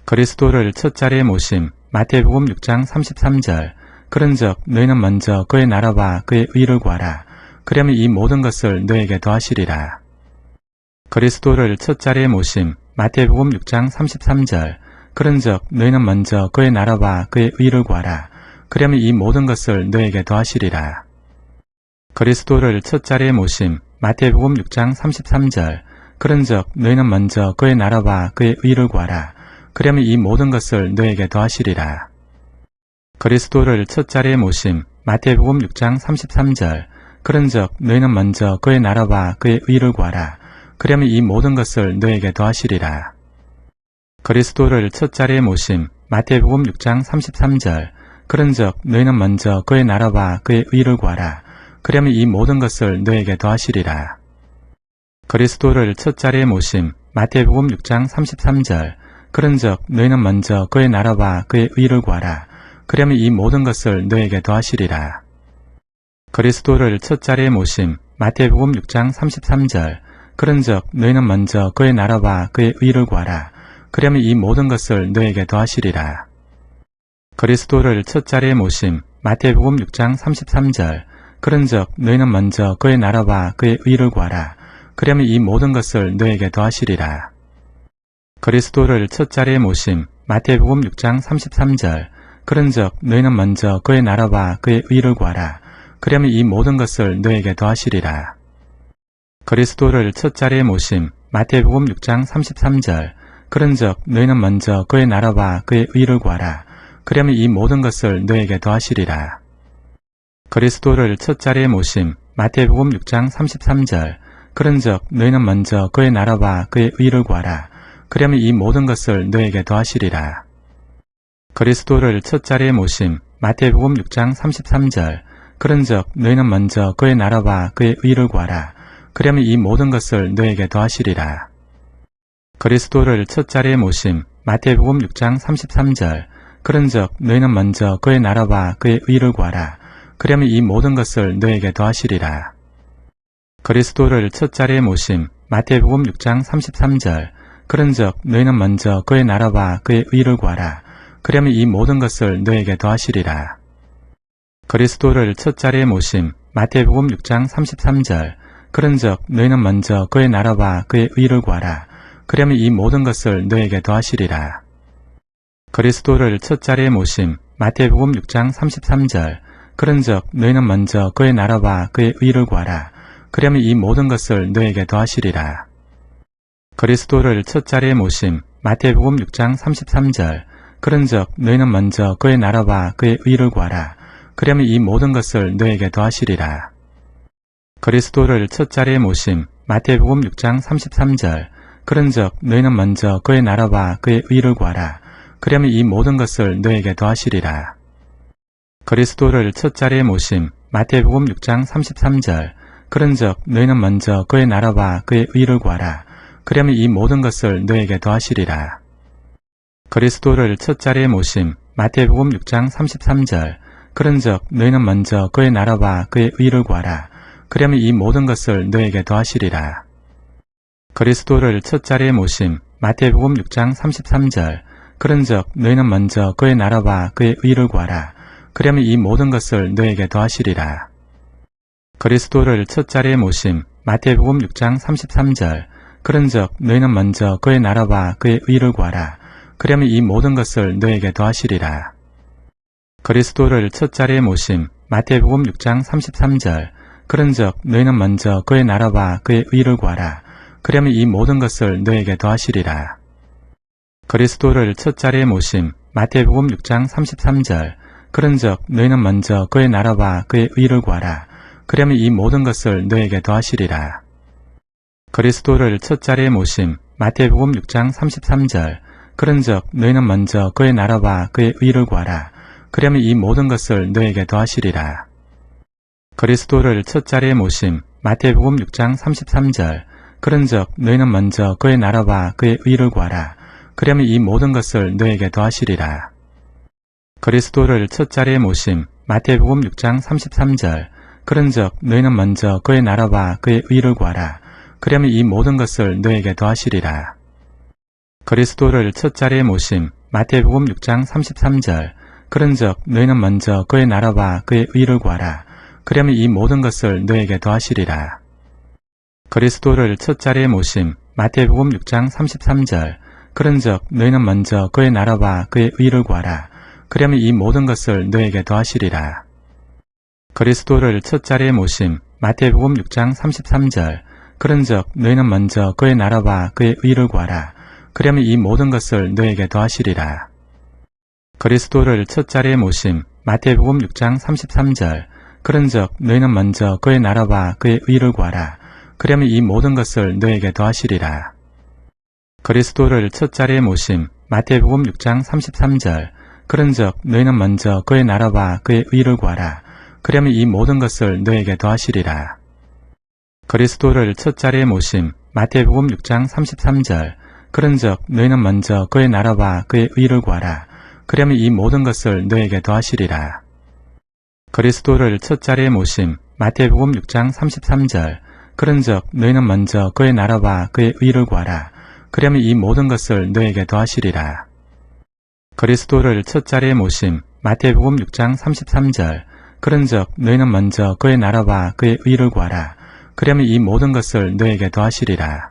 그리스도를 첫 자리에 모심. 마태복음 6장 33절. 그런즉 너희는 먼저 그의 나라와 그의 의를 구하라. 그러면 이 모든 것을 너에게 더하시리라. 그리스도를 첫 자리에 모심. 마태복음 6장 33절. 그런즉 너희는 먼저 그의 나라와 그의 의를 구하라. 그러면 이 모든 것을 너에게 더하시리라. 그리스도를 첫 자리에 모심. 마태복음 6장 33절. 그런즉 너희는 먼저 그의 나라와 그의 의를 구하라. 그러면 이 모든 것을 너에게 더하시리라. 그리스도를 첫 자리에 모심. 마태복음 6장 33절. 그런즉 너희는 먼저 그의 나라와 그의 의를 구하라. 그러면 이 모든 것을 너에게 더하시리라. 그리스도를 첫 자리에 모심. 마태복음 6장 33절. 그런즉 너희는 먼저 그의 나라와 그의 의를 구하라. 그러면 이 모든 것을 너에게 더하시리라. 그리스도를 첫 자리에 모심. 마태복음 6장 33절. 그런즉 너희는 먼저 그의 나라와 그의 의를 구하라. 그러면 이 모든 것을 너에게 더하시리라. 그리스도를 첫 자리에 모심. 마태복음 6장 33절. 그런즉 너희는 먼저 그의 나라와 그의 의를 구하라. 그러면 이 모든 것을 너에게 더하시리라. 그리스도를 첫 자리에 모심. 마태복음 6장 33절. 그런즉 너희는 먼저 그의 나라와 그의 의를 구하라. 그러면 이 모든 것을 너에게 더하시리라. 그리스도를 첫 자리에 모심. 마태복음 6장 33절. 그런즉 너희는 먼저 그의 나라와 그의 의를 구하라. 그러면 이 모든 것을 너에게 더하시리라. 그리스도를 첫 자리에 모심. 마태복음 6장 33절. 그런즉 너희는 먼저 그의 나라와 그의 의를 구하라. 그러면 이 모든 것을 너에게 더하시리라. 그리스도를 첫 자리에 모심. 마태복음 6장 33절. 그런즉 너희는 먼저 그의 나라와 그의 의를 구하라. 그러면 이 모든 것을 너에게 더하시리라. 그리스도를 첫 자리에 모심. 마태복음 6장 33절. 그런즉 너희는 먼저 그의 나라와 그의 의를 구하라. 그러면 이 모든 것을 너에게 더하시리라. 그리스도를 첫 자리에 모심. 마태복음 6장 33절. 그런즉 너희는 먼저 그의 나라와 그의 의를 구하라. 그러면 이 모든 것을 너에게 더하시리라. 그리스도를 첫 자리에 모심. 마태복음 6장 33절. 그런즉 너희는 먼저 그의 나라와 그의 의를 구하라. 그러면 이 모든 것을 너에게 더하시리라. 그리스도를 첫 자리에 모심. 마태복음 6장 33절. 그런즉 너희는 먼저 그의 나라와 그의 의를 구하라. 그러면 이 모든 것을 너에게 더하시리라. 그리스도를 첫 자리에 모심. 마태복음 6장 33절. 그런즉 너희는 먼저 그의 나라와 그의 의를 구하라. 그러면 이 모든 것을 너에게 더하시리라. 그리스도를 첫 자리에 모심. 마태복음 6장 33절. 그런즉 너희는 먼저 그의 나라와 그의 의를 구하라. 그러면 이 모든 것을 너에게 더하시리라. 그리스도를 첫 자리에 모심. 마태복음 6장 33절. 그런즉 너희는 먼저 그의 나라와 그의 의를 구하라. 그러면 이 모든 것을 너에게 더하시리라. 그리스도를 첫 자리에 모심. 마태복음 6장 33절. 그런즉 너희는 먼저 그의 나라와 그의 의를 구하라. 그러면 이 모든 것을 너에게 더하시리라. 그리스도를 첫 자리에 모심. 마태복음 6장 33절. 그런즉 너희는 먼저 그의 나라와 그의 의를 구하라. 그러면 이 모든 것을 너에게 더하시리라. 그리스도를 첫 자리에 모심. 마태복음 6장 33절. 그런즉 너희는 먼저 그의 나라와 그의 의를 구하라. 그러면 이 모든 것을 너에게 더하시리라. 그리스도를 첫 자리에 모심. 마태복음 6장 33절. 그런즉 너희는 먼저 그의 나라와 그의 의를 구하라. 그러면 이 모든 것을 너에게 더하시리라. 그리스도를 첫 자리에 모심. 마태복음 6장 33절. 그런즉 너희는 먼저 그의 나라와 그의 의를 구하라. 그러면 이 모든 것을 너에게 더하시리라. 그리스도를 첫 자리에 모심. 마태복음 6장 33절. 그런즉 너희는 먼저 그의 나라와 그의 의를 구하라. 그러면 이 모든 것을 너에게 더하시리라. 그리스도를 첫 자리에 모심. 마태복음 6장 33절. 그런즉 너희는 먼저 그의 나라와 그의 의를 구하라. 그러면 이 모든 것을 너에게 더하시리라. 그리스도를 첫 자리에 모심. 마태복음 6장 33절. 그런즉 너희는 먼저 그의 나라와 그의 의를 구하라. 그러면 이 모든 것을 너에게 더하시리라. 그리스도를 첫 자리에 모심. 마태복음 6장 33절. 그런즉 너희는 먼저 그의 나라와 그의 의를 구하라. 그러면 이 모든 것을 너에게 더하시리라. 그리스도를 첫 자리에 모심. 마태복음 6장 33절. 그런즉 너희는 먼저 그의 나라와 그의 의를 구하라. 그러면 이 모든 것을 너에게 더하시리라. 그리스도를 첫 자리에 모심. 마태복음 6장 33절. 그런즉 너희는 먼저 그의 나라와 그의 의를 구하라. 그러면 이 모든 것을 너에게 더하시리라. 그리스도를 첫 자리에 모심. 마태복음 6장 33절. 그런즉 너희는 먼저 그의 나라와 그의 의를 구하라. 그러면 이 모든 것을 너에게 더하시리라. 그리스도를 첫 자리에 모심. 마태복음 6장 33절. 그런즉 너희는 먼저 그의 나라와 그의 의를 구하라. 그러면 이 모든 것을 너에게 더하시리라. 그리스도를 첫 자리에 모심. 마태복음 6장 33절. 그런즉 너희는 먼저 그의 나라와 그의 의를 구하라. 그러면 이 모든 것을 너에게 더하시리라. 그리스도를 첫 자리에 모심. 마태복음 6장 33절. 그런즉 너희는 먼저 그의 나라와 그의 의를 구하라. 그러면 이 모든 것을 너에게 더하시리라. 그리스도를 첫 자리에 모심. 마태복음 6장 33절. 그런즉 너희는 먼저 그의 나라와 그의 의를 구하라. 그러면 이 모든 것을 너에게 더하시리라. 그리스도를 첫 자리에 모심. 마태복음 6장 33절. 그런즉 너희는 먼저 그의 나라와 그의 의를 구하라. 그러면 이 모든 것을 너에게 더하시리라.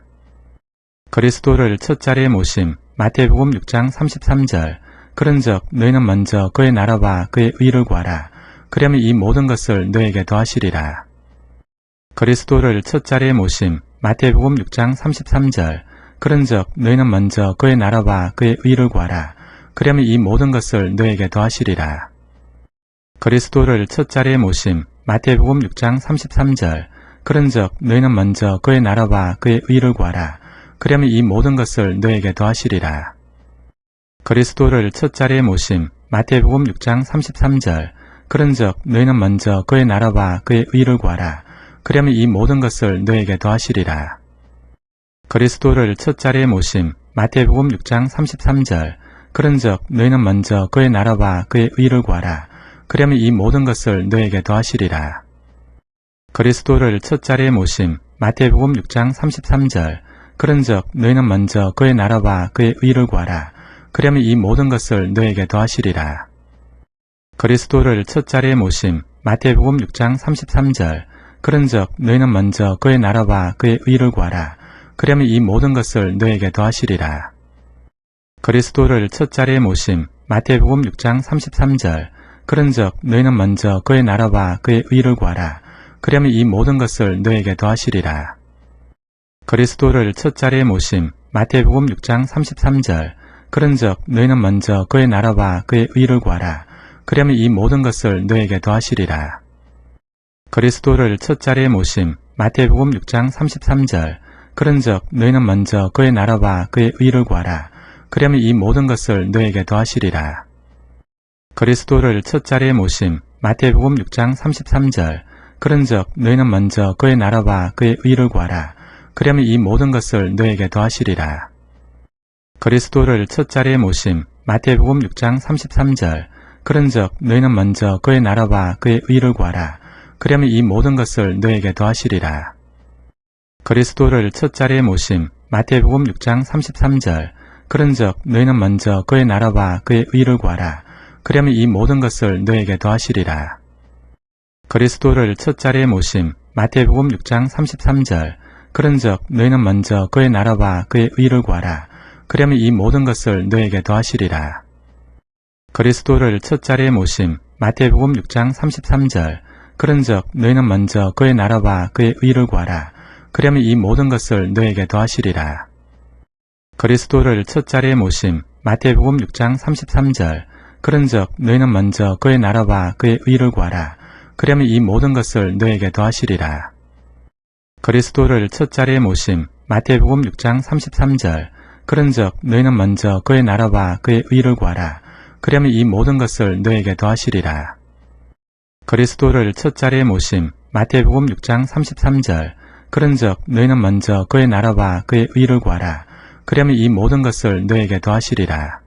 그리스도를 첫 자리에 모심. 마태복음 6장 33절. 그런즉 너희는 먼저 그의 나라와 그의 의를 구하라. 그러면 이 모든 것을 너에게 더하시리라. 그리스도를 첫 자리에 모심. 마태복음 6장 33절. 그런즉 너희는 먼저 그의 나라와 그의 의를 구하라. 그러면 이 모든 것을 너에게 더하시리라. 그리스도를 첫 자리에 모심. 마태복음 6장 33절. 그런즉 너희는 먼저 그의 나라와 그의 의를 구하라. 그러면 이 모든 것을 너에게 더하시리라. 그리스도를 첫 자리에 모심. 마태복음 6장 33절. 그런즉 너희는 먼저 그의 나라와 그의 의를 구하라. 그러면 이 모든 것을 너에게 더하시리라. 그리스도를 첫 자리에 모심. 마태복음 6장 33절. 그런즉 너희는 먼저 그의 나라와 그의 의를 구하라. 그러면 이 모든 것을 너에게 더하시리라. 그리스도를 첫 자리에 모심. 마태복음 6장 33절. 그런즉 너희는 먼저 그의 나라와 그의 의를 구하라. 그러면 이 모든 것을 너에게 더하시리라. 그리스도를 첫 자리에 모심. 마태복음 6장 33절. 그런즉 너희는 먼저 그의 나라와 그의 의를 구하라. 그러면 이 모든 것을 너에게 더하시리라. 그리스도를 첫 자리에 모심. 마태복음 6장 33절. 그런즉 너희는 먼저 그의 나라와 그의 의를 구하라. 그러면 이 모든 것을 너에게 더하시리라. 그리스도를 첫 자리에 모심. 마태복음 6장 33절. 그런즉 너희는 먼저 그의 나라와 그의 의를 구하라. 그러면 이 모든 것을 너에게 더하시리라. 그리스도를 첫 자리에 모심. 마태복음 6장 33절. 그런즉 너희는 먼저 그의 나라와 그의 의를 구하라. 그러면 이 모든 것을 너에게 더하시리라. 그리스도를 첫 자리에 모심. 마태복음 6장 33절. 그런즉 너희는 먼저 그의 나라와 그의 의를 구하라. 그러면 이 모든 것을 너에게 더하시리라. 그리스도를 첫 자리에 모심. 마태복음 6장 33절. 그런즉 너희는 먼저 그의 나라와 그의 의를 구하라. 그러면 이 모든 것을 너에게 더하시리라. 그리스도를 첫 자리에 모심. 마태복음 6장 33절. 그런즉 너희는 먼저 그의 나라와 그의 의를 구하라. 그러면 이 모든 것을 너에게 더하시리라. 그리스도를 첫 자리에 모심. 마태복음 6장 33절. 그런즉 너희는 먼저 그의 나라와 그의 의를 구하라. 그러면 이 모든 것을 너에게 더하시리라. 그리스도를 첫 자리에 모심. 마태복음 6장 33절. 그런즉 너희는 먼저 그의 나라와 그의 의를 구하라. 그러면 이 모든 것을 너에게 더하시리라. 그리스도를 첫 자리에 모심. 마태복음 6장 33절. 그런즉 너희는 먼저 그의 나라와 그의 의를 구하라. 그러면 이 모든 것을 너에게 더하시리라. 그리스도를 첫 자리에 모심. 마태복음 6장 33절. 그런즉 너희는 먼저 그의 나라와 그의 의를 구하라. 그러면 이 모든 것을 너에게 더하시리라. 그리스도를 첫 자리에 모심. 마태복음 6장 33절. 그런즉 너희는 먼저 그의 나라와 그의 의를 구하라. 그러면 이 모든 것을 너에게 더하시리라.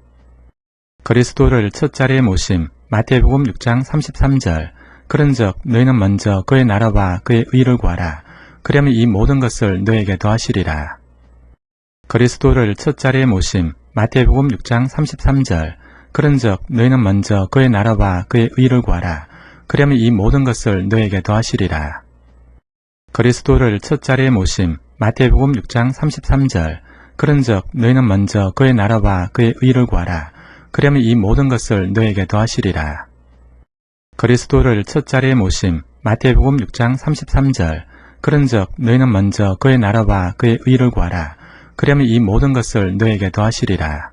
그리스도를 첫 자리에 모심. 마태복음 6장 33절. 그런즉 너희는 먼저 그의 나라와 그의 의를 구하라. 그러면 이 모든 것을 너에게 더하시리라. 그리스도를 첫 자리에 모심. 마태복음 6장 33절. 그런즉 너희는 먼저 그의 나라와 그의 의를 구하라. 그러면 이 모든 것을 너에게 더하시리라. 그리스도를 첫 자리에 모심. 마태복음 6장 33절. 그런즉 너희는 먼저 그의 나라와 그의 의를 구하라. 그러면 이 모든 것을 너에게 더하시리라. 그리스도를 첫 자리에 모심. 마태복음 6장 33절. 그런즉 너희는 먼저 그의 나라와 그의 의를 구하라. 그러면 이 모든 것을 너에게 더하시리라.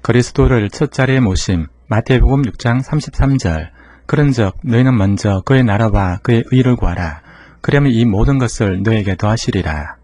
그리스도를 첫 자리에 모심. 마태복음 6장 33절. 그런즉 너희는 먼저 그의 나라와 그의 의를 구하라. 그러면 이 모든 것을 너에게 더하시리라.